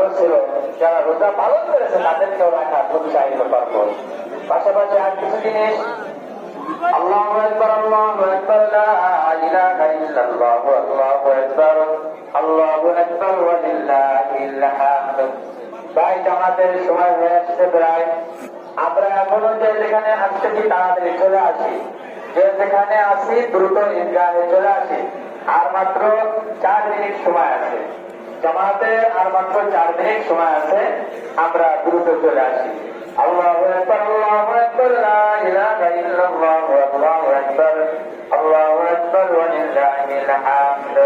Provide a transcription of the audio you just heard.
ফরজ ছিল, যারা রোজা পালন করেছে তাদেরকেও রাখা উৎসাহিত করবো। পাশাপাশি আর কিছু জিনিস, আল্লাহু আকবার, আল্লাহু আকবার, লা ইলাহা ইল্লাল্লাহ, আল্লাহু আকবার, আল্লাহু আকবার ওয়া লিল্লাহিল হামদ। ভাই, জামাতের সময় হয়ে আসছে প্রায়। আমরা এখনো যে যেখানে আসছি তাড়াতাড়ি চলে আসি, যে যেখানে আসি দ্রুত ঈদগাহে চলে আসি। আর মাত্র 4 মিনিট সময় আছে জামাতে, আর মাত্র 4 মিনিট সময় আছে, আমরা দ্রুত চলে আসি। আল্লাহু আকবার, আল্লাহু আকবার, লা ইলাহা ইল্লাল্লাহ, আল্লাহু আকবার, আল্লাহু আকবার ওয়া লিল্লাহিল হামদ।